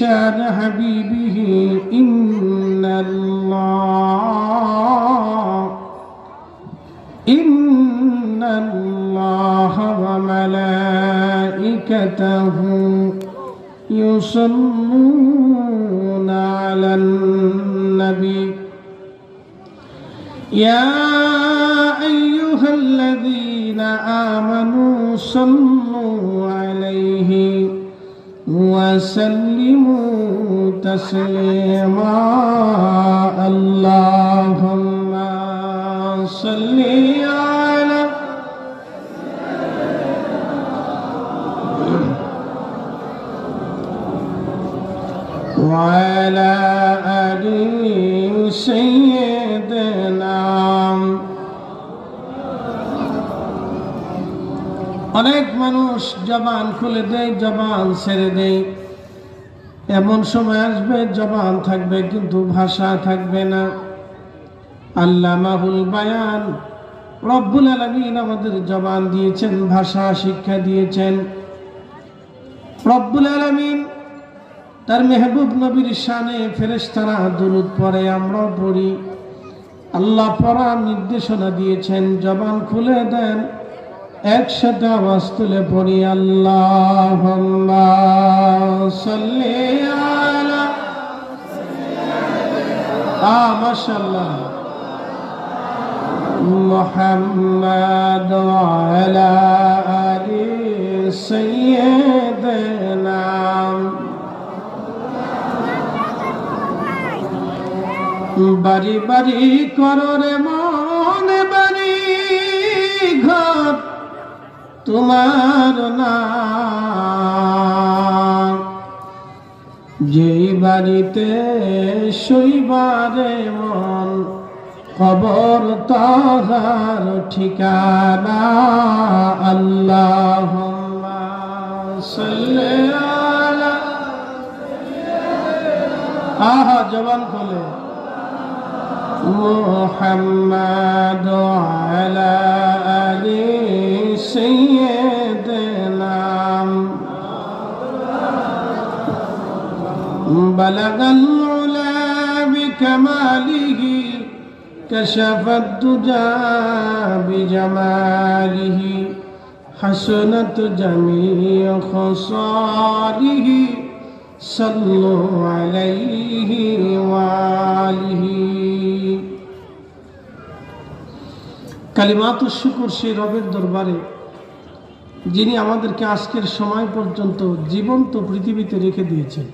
شان حبيبه إن الله وملائكته يصلون على النبي يا أيها الذين آمنوا صلوا عليه وسلموا تسليما اللهم صل على وعلى آل سيدنا অনেক মানুষ জবান খুলে দেয়, জবান ছেড়ে দেয়। এমন সময় আসবে জবান থাকবে কিন্তু ভাষা থাকবে না। আল্লামাহুল বায়ান রব্বুল আলামিন আমাদের জবান দিয়েছেন, ভাষা শিক্ষা দিয়েছেন। রব্বুল আলামিন তার মেহবুব নবীর শানে ফেরেশতারা দুরূদ পড়ে, আমরা পড়ি। আল্লাহ পড়ার নির্দেশনা দিয়েছেন, জবান খুলে দেন, একসাথে আওয়াজ তুলে পড়ি আল্লাহুম্মা সাল্লি আলা মাশাআল্লাহ মুহাম্মাদ ওয়া আলা আলি সাইয়্যিদিনা। বাড়ি বাড়ি করো রে মনে বাড়ি ঘর তোমার নাম, যেই বাড়িতে শৈবারে মন কবর তাহার ঠিকানা। আল্লাহুম্মা সাল্লি আলা জবান খোলে মুহাম্মাদ ওয়া আলা আলি سيدنا بلغ العلا بكماله كشف الدجى بجماله حسنت جميع خصاله صلوا عليه وآله। কালিমাতুশ শুকর সেই রবের দরবারে যিনি আমাদেরকে আজকের সময় পর্যন্ত জীবন্ত পৃথিবীতে রেখে দিয়েছেন।